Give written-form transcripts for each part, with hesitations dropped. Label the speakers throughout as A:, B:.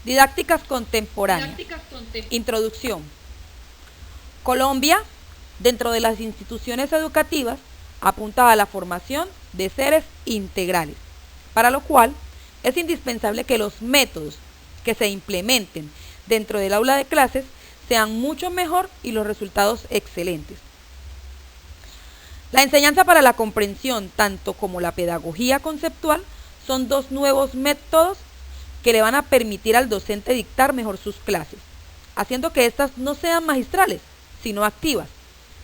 A: Didácticas contemporáneas. Introducción. Colombia, dentro de las instituciones educativas, apunta a la formación de seres integrales, para lo cual es indispensable que los métodos que se implementen dentro del aula de clases sean mucho mejor y los resultados excelentes. La enseñanza para la comprensión, tanto como la pedagogía conceptual, son dos nuevos métodos que le van a permitir al docente dictar mejor sus clases, haciendo que éstas no sean magistrales, sino activas,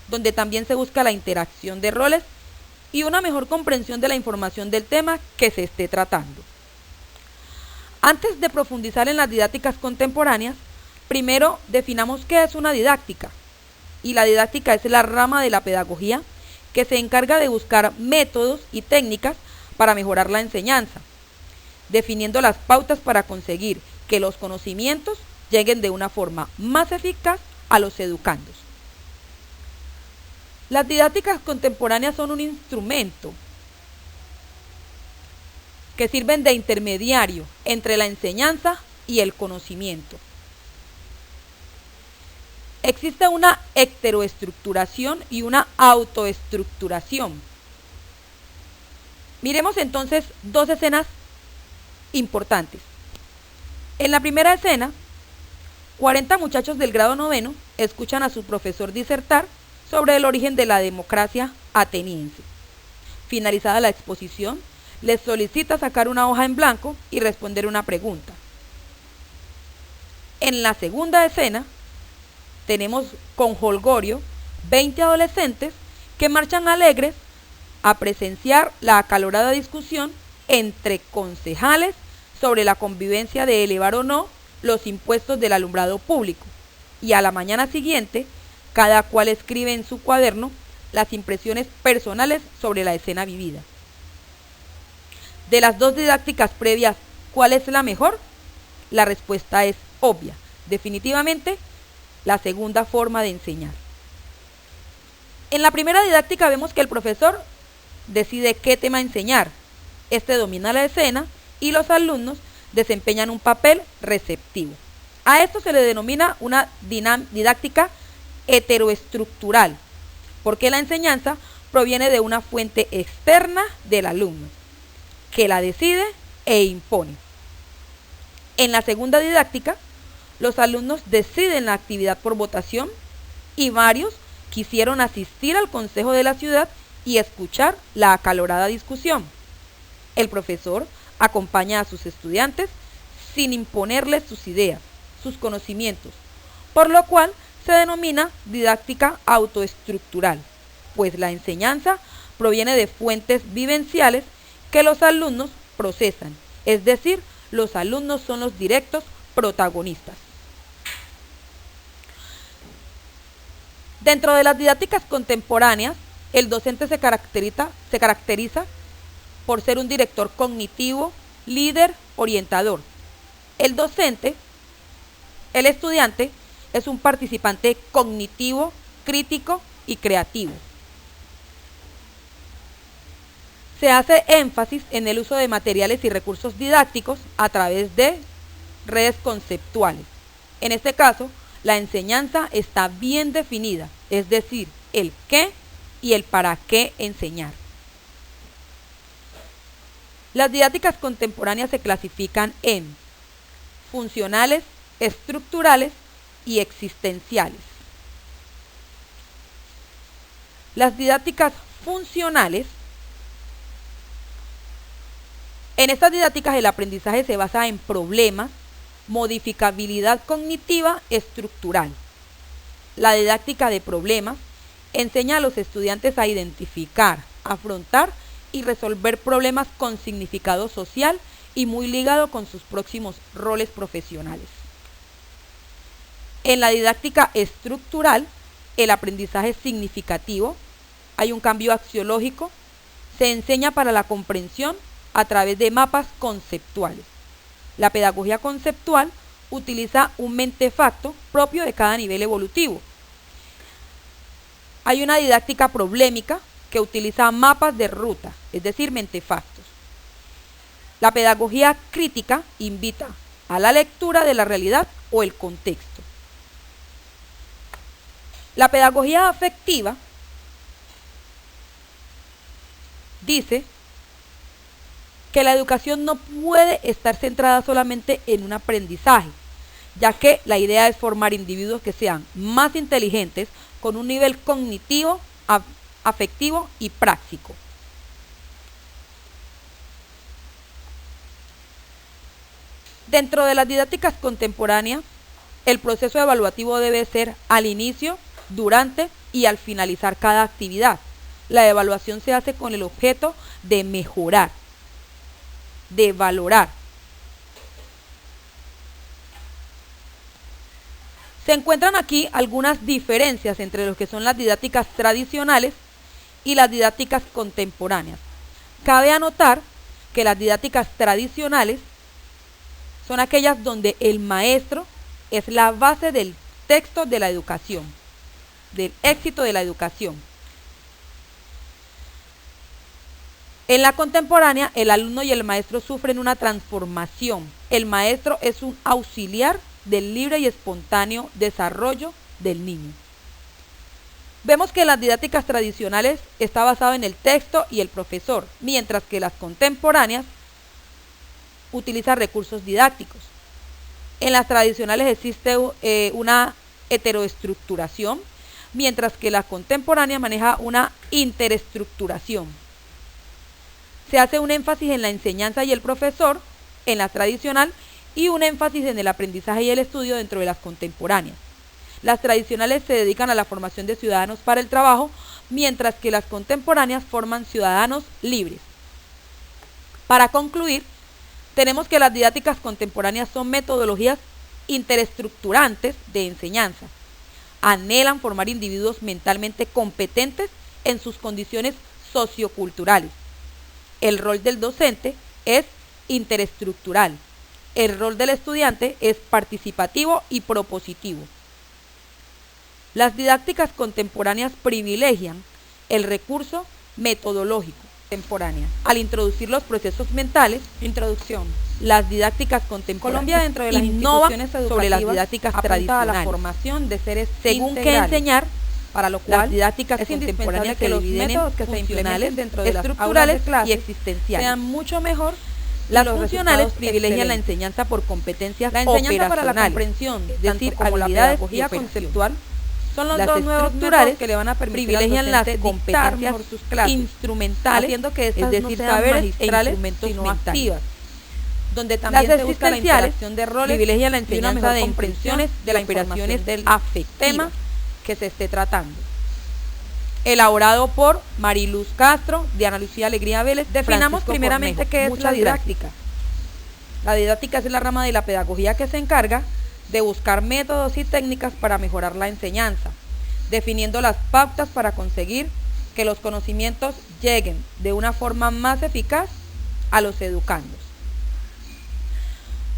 A: donde también se busca la interacción de roles y una mejor comprensión de la información del tema que se esté tratando. Antes de profundizar en las didácticas contemporáneas, primero definamos qué es una didáctica. Y la didáctica es la rama de la pedagogía que se encarga de buscar métodos y técnicas para mejorar la enseñanza, definiendo las pautas para conseguir que los conocimientos lleguen de una forma más eficaz a los educandos. Las didácticas contemporáneas son un instrumento que sirven de intermediario entre la enseñanza y el conocimiento. Existe una heteroestructuración y una autoestructuración. Miremos entonces dos escenas importantes. En la primera escena, 40 muchachos del grado noveno escuchan a su profesor disertar sobre el origen de la democracia ateniense. Finalizada la exposición, les solicita sacar una hoja en blanco y responder una pregunta. En la segunda escena, tenemos con jolgorio 20 adolescentes que marchan alegres a presenciar la acalorada discusión entre concejales sobre la convivencia de elevar o no los impuestos del alumbrado público, y a la mañana siguiente cada cual escribe en su cuaderno las impresiones personales sobre la escena vivida. De las dos didácticas previas, ¿cuál es la mejor? La respuesta es obvia, definitivamente la segunda forma de enseñar. En la primera didáctica vemos que el profesor decide qué tema enseñar. Este domina la escena y los alumnos desempeñan un papel receptivo. A esto se le denomina una didáctica heteroestructural, porque la enseñanza proviene de una fuente externa del alumno, que la decide e impone. En la segunda didáctica, los alumnos deciden la actividad por votación y varios quisieron asistir al consejo de la ciudad y escuchar la acalorada discusión. El profesor acompaña a sus estudiantes sin imponerles sus ideas, sus conocimientos, por lo cual se denomina didáctica autoestructural, pues la enseñanza proviene de fuentes vivenciales que los alumnos procesan, es decir, los alumnos son los directos protagonistas. Dentro de las didácticas contemporáneas, el docente se caracteriza por ser un director cognitivo, líder, orientador. El docente, el estudiante, es un participante cognitivo, crítico y creativo. Se hace énfasis en el uso de materiales y recursos didácticos a través de redes conceptuales. En este caso, la enseñanza está bien definida, es decir, el qué y el para qué enseñar. Las didácticas contemporáneas se clasifican en funcionales, estructurales y existenciales. Las didácticas funcionales, en estas didácticas el aprendizaje se basa en problemas, modificabilidad cognitiva estructural. La didáctica de problemas enseña a los estudiantes a identificar, afrontar y resolver problemas con significado social y muy ligado con sus próximos roles profesionales. En la didáctica estructural, el aprendizaje es significativo, hay un cambio axiológico, se enseña para la comprensión a través de mapas conceptuales. La pedagogía conceptual utiliza un mentefacto propio de cada nivel evolutivo. Hay una didáctica problemática que utiliza mapas de ruta, es decir, mentefactos. La pedagogía crítica invita a la lectura de la realidad o el contexto. La pedagogía afectiva dice que la educación no puede estar centrada solamente en un aprendizaje, ya que la idea es formar individuos que sean más inteligentes con un nivel cognitivo, afectivo y práctico. Dentro de las didácticas contemporáneas, el proceso evaluativo debe ser al inicio, durante y al finalizar cada actividad. La evaluación se hace con el objeto de mejorar, de valorar. Se encuentran aquí algunas diferencias entre lo que son las didácticas tradicionales y las didácticas contemporáneas. Cabe anotar que las didácticas tradicionales son aquellas donde el maestro es la base del texto de la educación, del éxito de la educación. En la contemporánea, el alumno y el maestro sufren una transformación. El maestro es un auxiliar del libre y espontáneo desarrollo del niño. Vemos que las didácticas tradicionales está basado en el texto y el profesor, mientras que las contemporáneas utilizan recursos didácticos. En las tradicionales existe una heteroestructuración, mientras que la contemporánea maneja una interestructuración. Se hace un énfasis en la enseñanza y el profesor en la tradicional y un énfasis en el aprendizaje y el estudio dentro de las contemporáneas. Las tradicionales se dedican a la formación de ciudadanos para el trabajo, mientras que las contemporáneas forman ciudadanos libres. Para concluir, tenemos que las didácticas contemporáneas son metodologías interestructurantes de enseñanza. Anhelan formar individuos mentalmente competentes en sus condiciones socioculturales. El rol del docente es interestructural. El rol del estudiante es participativo y propositivo. Las didácticas contemporáneas privilegian el recurso metodológico contemporáneo. Al introducir los procesos mentales, las didácticas contemporáneas
B: Colombia, dentro de las
A: innovan
B: instituciones
A: sobre las
B: educativas,
A: didácticas
B: apunta a la
A: tradicionales.
B: formación de seres
A: Según qué
B: integrales,
A: enseñar,
B: para lo cual
A: las didácticas
B: es
A: contemporáneas
B: indispensable que
A: se
B: los
A: dividen
B: métodos
A: en
B: que se
A: funcionales,
B: implementen dentro de las
A: estructurales
B: aulas de clase
A: y existenciales.
B: sean mucho mejor.
A: Las
B: los
A: funcionales
B: resultados
A: privilegian la
B: excelentes.
A: enseñanza por competencias
B: La enseñanza para la
A: operacionales,
B: comprensión,
A: es
B: tanto
A: decir,
B: como la
A: habilidades
B: pedagogía
A: y operación.
B: conceptual, son los
A: Las
B: dos nuevos
A: estructurales
B: métodos que le van a permitir al
A: privilegian las
B: docente dictar
A: competencias
B: mejor sus clases,
A: instrumentales,
B: haciendo que
A: es
B: estas
A: decir,
B: no sean
A: saberes e
B: magistrales,
A: instrumentos
B: sino
A: mentales.
B: activas, donde
A: Las
B: también se busca la
A: existenciales
B: interacción de roles
A: privilegian la
B: y una
A: enseñanza
B: mejor
A: de
B: comprensión
A: impresiones
B: de la
A: y operaciones
B: información del
A: afectivas.
B: tema que se esté tratando.
A: Elaborado por Mariluz Castro, Diana Lucía Alegría Vélez.
B: Definamos
A: Francisco
B: primeramente
A: Cornejo.
B: qué es
A: Muchas
B: la
A: gracias.
B: didáctica.
A: La didáctica es la rama de la pedagogía que se encarga de buscar métodos y técnicas para mejorar la enseñanza, definiendo las pautas para conseguir que los conocimientos lleguen de una forma más eficaz a los educandos.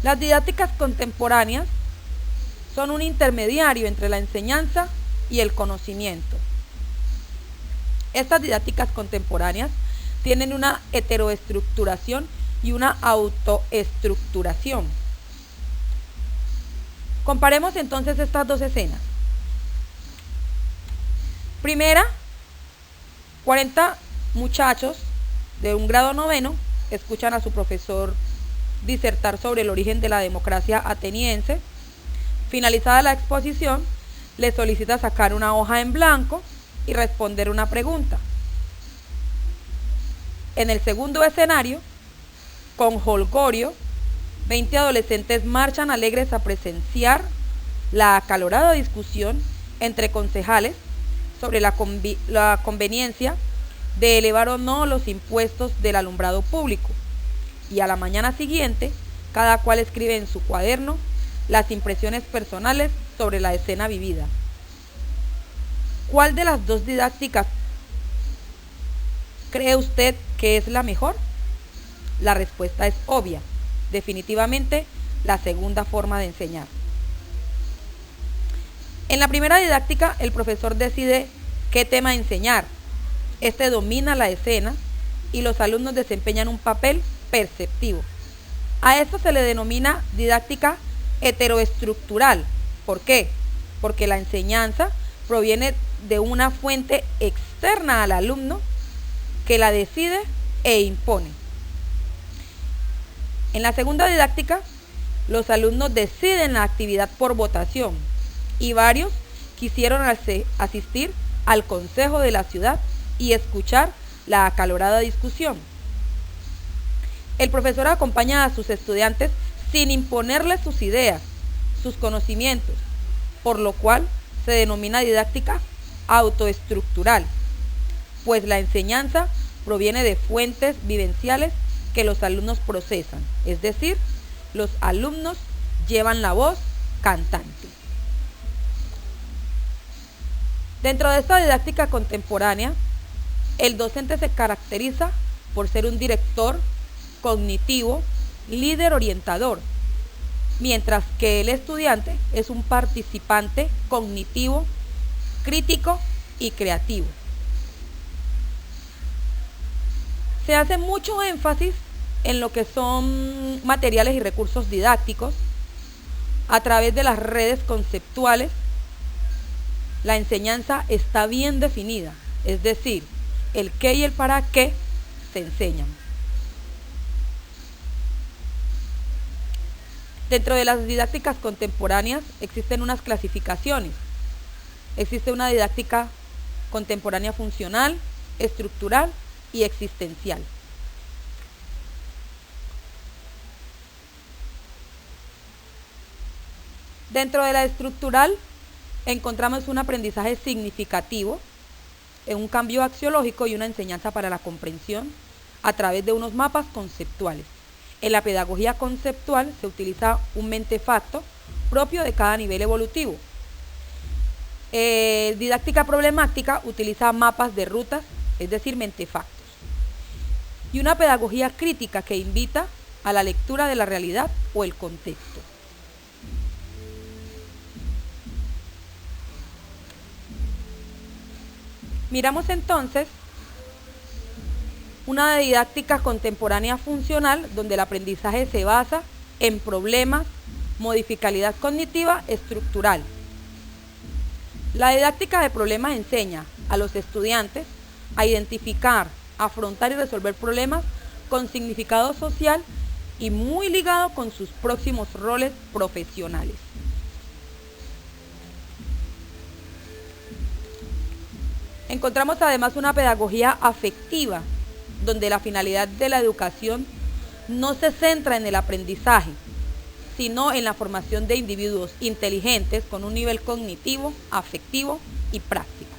A: Las didácticas contemporáneas son un intermediario entre la enseñanza y el conocimiento. Estas didácticas contemporáneas tienen una heteroestructuración y una autoestructuración. Comparemos entonces estas dos escenas. Primera, 40 muchachos de un grado noveno escuchan a su profesor disertar sobre el origen de la democracia ateniense. Finalizada la exposición, le solicita sacar una hoja en blanco y responder una pregunta. En el segundo escenario, con jolgorio, 20 adolescentes marchan alegres a presenciar la acalorada discusión entre concejales sobre la conveniencia de elevar o no los impuestos del alumbrado público. Y a la mañana siguiente, cada cual escribe en su cuaderno las impresiones personales sobre la escena vivida. ¿Cuál de las dos didácticas cree usted que es la mejor? La respuesta es obvia, definitivamente la segunda forma de enseñar. En la primera didáctica, el profesor decide qué tema enseñar. Este domina la escena y los alumnos desempeñan un papel perceptivo. A esto se le denomina didáctica heteroestructural. ¿Por qué? Porque la enseñanza proviene de una fuente externa al alumno que la decide e impone. En la segunda didáctica, los alumnos deciden la actividad por votación y varios quisieron asistir al consejo de la ciudad y escuchar la acalorada discusión. El profesor acompaña a sus estudiantes sin imponerles sus ideas, sus conocimientos, por lo cual se denomina didáctica autoestructural, pues la enseñanza proviene de fuentes vivenciales que los alumnos procesan, es decir, los alumnos llevan la voz cantante. Dentro de esta didáctica contemporánea, el docente se caracteriza por ser un director cognitivo, líder orientador, mientras que el estudiante es un participante cognitivo, crítico y creativo. Se hace mucho énfasis en lo que son materiales y recursos didácticos a través de las redes conceptuales. La enseñanza está bien definida, es decir, el qué y el para qué se enseñan. Dentro de las didácticas contemporáneas existen unas clasificaciones. Existe una didáctica contemporánea funcional, estructural y existencial. Dentro de la estructural encontramos un aprendizaje significativo, un cambio axiológico y una enseñanza para la comprensión a través de unos mapas conceptuales. En la pedagogía conceptual se utiliza un mentefacto propio de cada nivel evolutivo. Didáctica problemática utiliza mapas de rutas, es decir, mentefactos. Y una pedagogía crítica que invita a la lectura de la realidad o el contexto. Miramos entonces una didáctica contemporánea funcional donde el aprendizaje se basa en problemas, modificabilidad cognitiva estructural. La didáctica de problemas enseña a los estudiantes a identificar, afrontar y resolver problemas con significado social y muy ligado con sus próximos roles profesionales. Encontramos además una pedagogía afectiva, donde la finalidad de la educación no se centra en el aprendizaje, sino en la formación de individuos inteligentes con un nivel cognitivo, afectivo y práctico.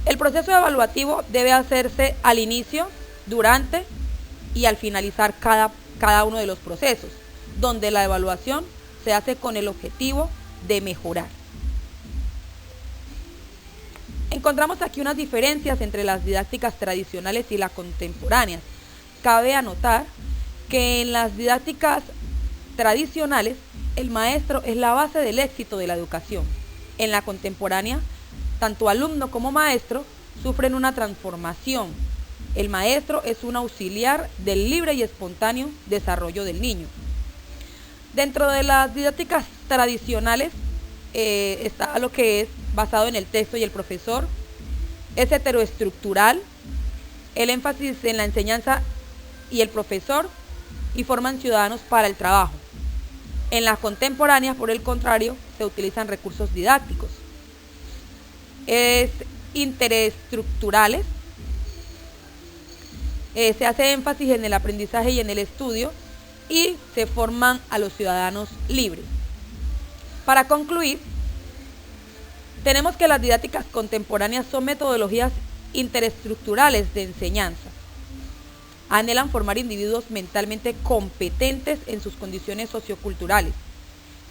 A: El proceso evaluativo debe hacerse al inicio, durante y al finalizar cada uno de los procesos, donde la evaluación se hace con el objetivo de mejorar. Encontramos aquí unas diferencias entre las didácticas tradicionales y las contemporáneas. Cabe anotar que en las didácticas tradicionales el maestro es la base del éxito de la educación. En la contemporánea, tanto alumno como maestro sufren una transformación. El maestro es un auxiliar del libre y espontáneo desarrollo del niño. Dentro de las didácticas tradicionales está lo que es basado en el texto y el profesor, es heteroestructural, el énfasis en la enseñanza y el profesor, y forman ciudadanos para el trabajo. En las contemporáneas, por el contrario, se utilizan recursos didácticos. Es interestructurales, se hace énfasis en el aprendizaje y en el estudio, y se forman a los ciudadanos libres. Para concluir, tenemos que las didácticas contemporáneas son metodologías interestructurales de enseñanza. Anhelan formar individuos mentalmente competentes en sus condiciones socioculturales.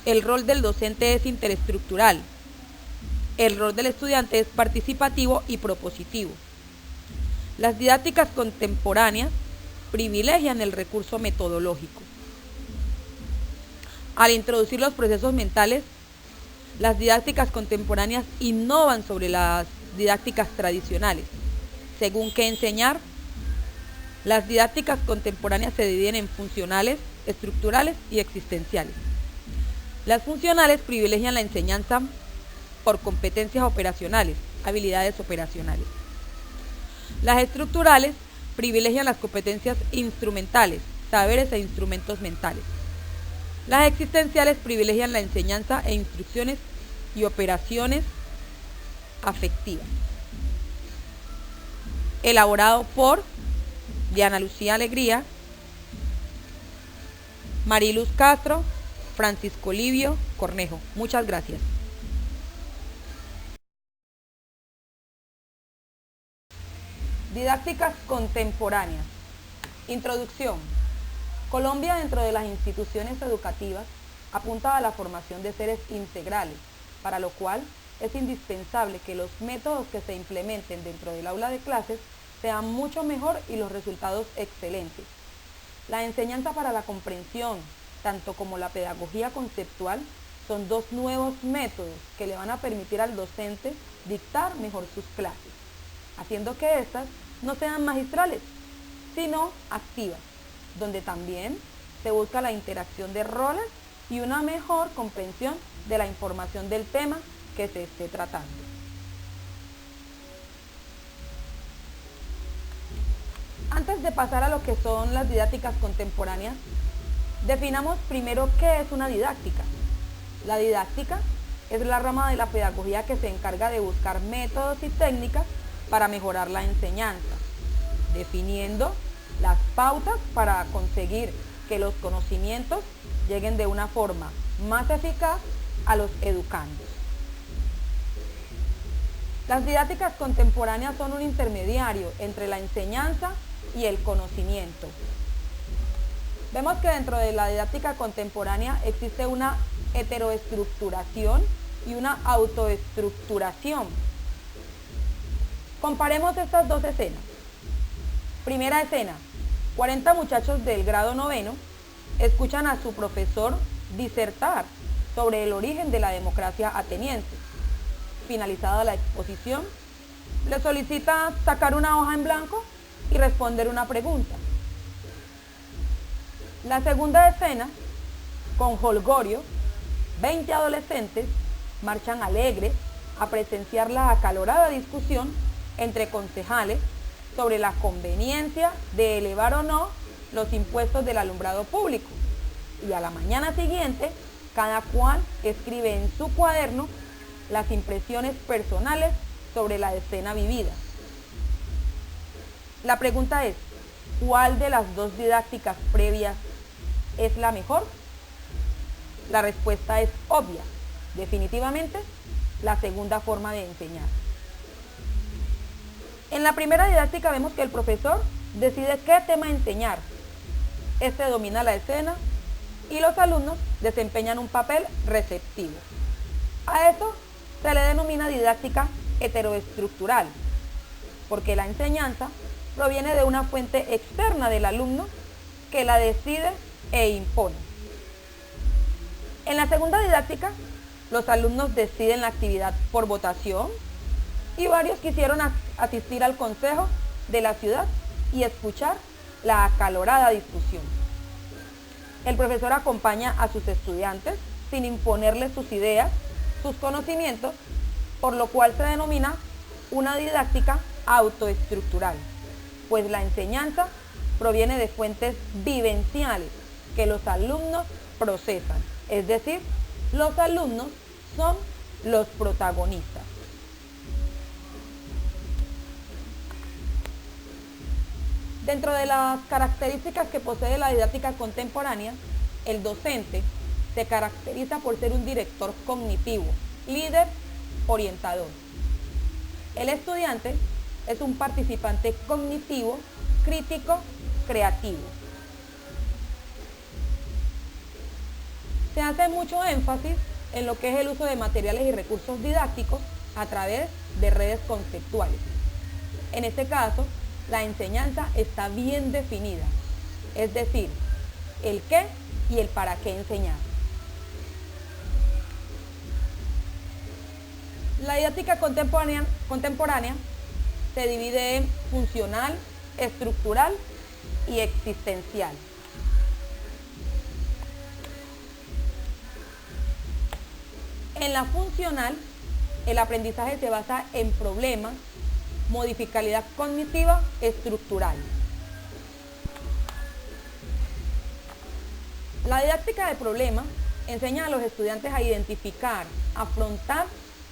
A: El rol del docente es interestructural. El rol del estudiante es participativo y propositivo. Las didácticas contemporáneas privilegian el recurso metodológico. Al introducir los procesos mentales, las didácticas contemporáneas innovan sobre las didácticas tradicionales, según qué enseñar Las didácticas contemporáneas se dividen en funcionales, estructurales y existenciales. Las funcionales privilegian la enseñanza por competencias operacionales, habilidades operacionales. Las estructurales privilegian las competencias instrumentales, saberes e instrumentos mentales. Las existenciales privilegian la enseñanza e instrucciones y operaciones afectivas. Elaborado por Diana Lucía Alegría, Mariluz Castro, Francisco Livio Cornejo. Muchas gracias. Didácticas contemporáneas. Introducción. Colombia, dentro de las instituciones educativas, apunta a la formación de seres integrales, para lo cual es indispensable que los métodos que se implementen dentro del aula de clases sean mucho mejor y los resultados excelentes. La enseñanza para la comprensión, tanto como la pedagogía conceptual, son dos nuevos métodos que le van a permitir al docente dictar mejor sus clases, haciendo que éstas no sean magistrales, sino activas, donde también se busca la interacción de roles y una mejor comprensión de la información del tema que se esté tratando. Antes de pasar a lo que son las didácticas contemporáneas, definamos primero qué es una didáctica. La didáctica es la rama de la pedagogía que se encarga de buscar métodos y técnicas para mejorar la enseñanza, definiendo las pautas para conseguir que los conocimientos lleguen de una forma más eficaz a los educandos. Las didácticas contemporáneas son un intermediario entre la enseñanza y el conocimiento. Vemos que dentro de la didáctica contemporánea existe una heteroestructuración y una autoestructuración. Comparemos estas dos escenas. Primera escena: 40 muchachos del grado 9 escuchan a su profesor disertar sobre el origen de la democracia ateniense. Finalizada la exposición, le solicita sacar una hoja en blanco y responder una pregunta. La segunda escena, con jolgorio, 20 adolescentes marchan alegres a presenciar la acalorada discusión entre concejales sobre la conveniencia de elevar o no los impuestos del alumbrado público. Y a la mañana siguiente, cada cual escribe en su cuaderno las impresiones personales sobre la escena vivida. La pregunta es: ¿cuál de las dos didácticas previas es la mejor? La respuesta es obvia. Definitivamente, la segunda forma de enseñar. En la primera didáctica vemos que el profesor decide qué tema enseñar. Este domina la escena y los alumnos desempeñan un papel receptivo. A eso se le denomina didáctica heteroestructural, porque la enseñanza proviene de una fuente externa del alumno que la decide e impone. En la segunda didáctica, los alumnos deciden la actividad por votación y varios quisieron asistir al consejo de la ciudad y escuchar la acalorada discusión. El profesor acompaña a sus estudiantes sin imponerles sus ideas, sus conocimientos, por lo cual se denomina una didáctica autoestructural, pues la enseñanza proviene de fuentes vivenciales que los alumnos procesan, es decir, los alumnos son los protagonistas. Dentro de las características que posee la didáctica contemporánea, el docente se caracteriza por ser un director cognitivo, líder, orientador. El estudiante es un participante cognitivo, crítico, creativo. Se hace mucho énfasis en lo que es el uso de materiales y recursos didácticos a través de redes conceptuales. En este caso, la enseñanza está bien definida, es decir, el qué y el para qué enseñar. La didáctica contemporánea se divide en funcional, estructural y existencial. En la funcional, el aprendizaje se basa en problemas, modificabilidad cognitiva estructural. La didáctica de problemas enseña a los estudiantes a identificar, afrontar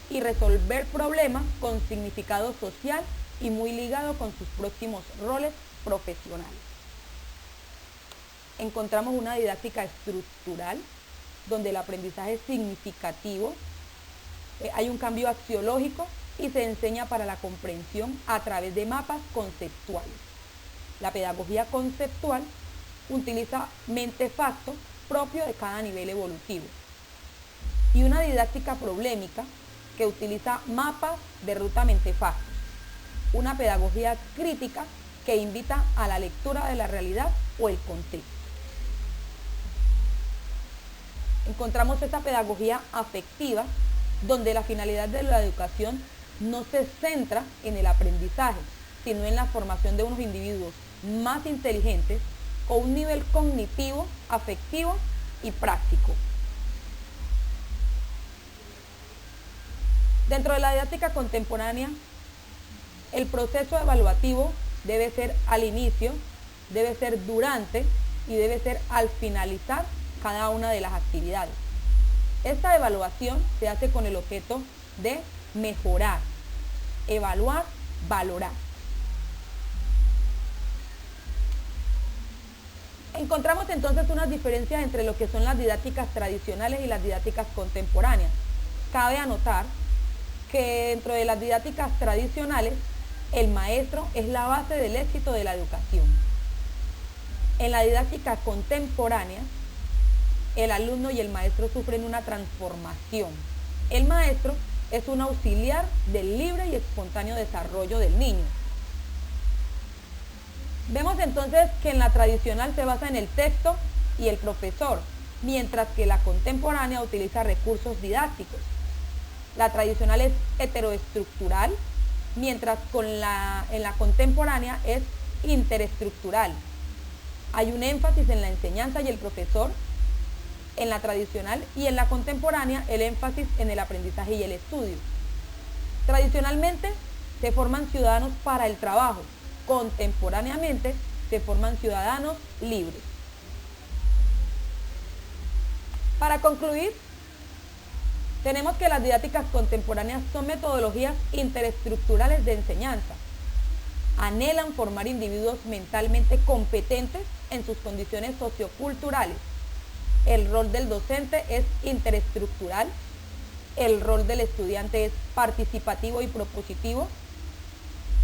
A: y resolver problemas con significado social y muy ligado con sus próximos roles profesionales. Encontramos una didáctica estructural, donde el aprendizaje es significativo, hay un cambio axiológico y se enseña para la comprensión a través de mapas conceptuales. La pedagogía conceptual utiliza mente-facto propio de cada nivel evolutivo. Y una didáctica problemática que utiliza mapas de ruta mente-facto. Una pedagogía crítica que invita a la lectura de la realidad o el contexto. Encontramos esta pedagogía afectiva, donde la finalidad de la educación no se centra en el aprendizaje, sino en la formación de unos individuos más inteligentes con un nivel cognitivo, afectivo y práctico. Dentro de la didáctica contemporánea, el proceso evaluativo debe ser al inicio, debe ser durante y debe ser al finalizar cada una de las actividades. Esta evaluación se hace con el objeto de mejorar, evaluar, valorar. Encontramos entonces unas diferencias entre lo que son las didácticas tradicionales y las didácticas contemporáneas. Cabe anotar que dentro de las didácticas tradicionales, el maestro es la base del éxito de la educación. En la didáctica contemporánea, el alumno y el maestro sufren una transformación. El maestro es un auxiliar del libre y espontáneo desarrollo del niño. Vemos entonces que en la tradicional se basa en el texto y el profesor, mientras que la contemporánea utiliza recursos didácticos. La tradicional es heteroestructural, mientras en la contemporánea es interestructural. Hay un énfasis en la enseñanza y el profesor en la tradicional, y en la contemporánea el énfasis en el aprendizaje y el estudio. Tradicionalmente se forman ciudadanos para el trabajo, contemporáneamente se forman ciudadanos libres. Para concluir, tenemos que las didácticas contemporáneas son metodologías interestructurales de enseñanza. Anhelan formar individuos mentalmente competentes en sus condiciones socioculturales. El rol del docente es interestructural, el rol del estudiante es participativo y propositivo.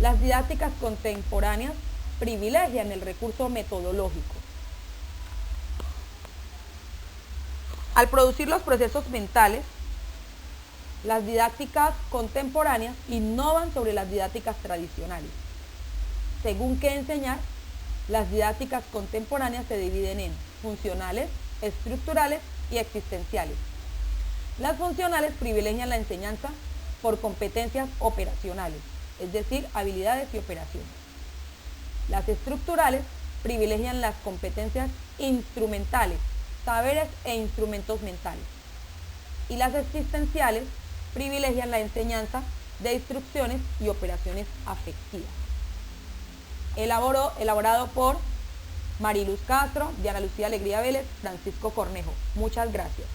A: Las didácticas contemporáneas privilegian el recurso metodológico. Al producir los procesos mentales, las didácticas contemporáneas innovan sobre las didácticas tradicionales. Según qué enseñar, las didácticas contemporáneas se dividen en funcionales, estructurales y existenciales. Las funcionales privilegian la enseñanza por competencias operacionales, es decir, habilidades y operaciones. Las estructurales privilegian las competencias instrumentales, saberes e instrumentos mentales. Y las existenciales privilegian la enseñanza de instrucciones y operaciones afectivas. Elaborado por Mariluz Castro, Diana Lucía Alegría Vélez, Francisco Cornejo. Muchas gracias.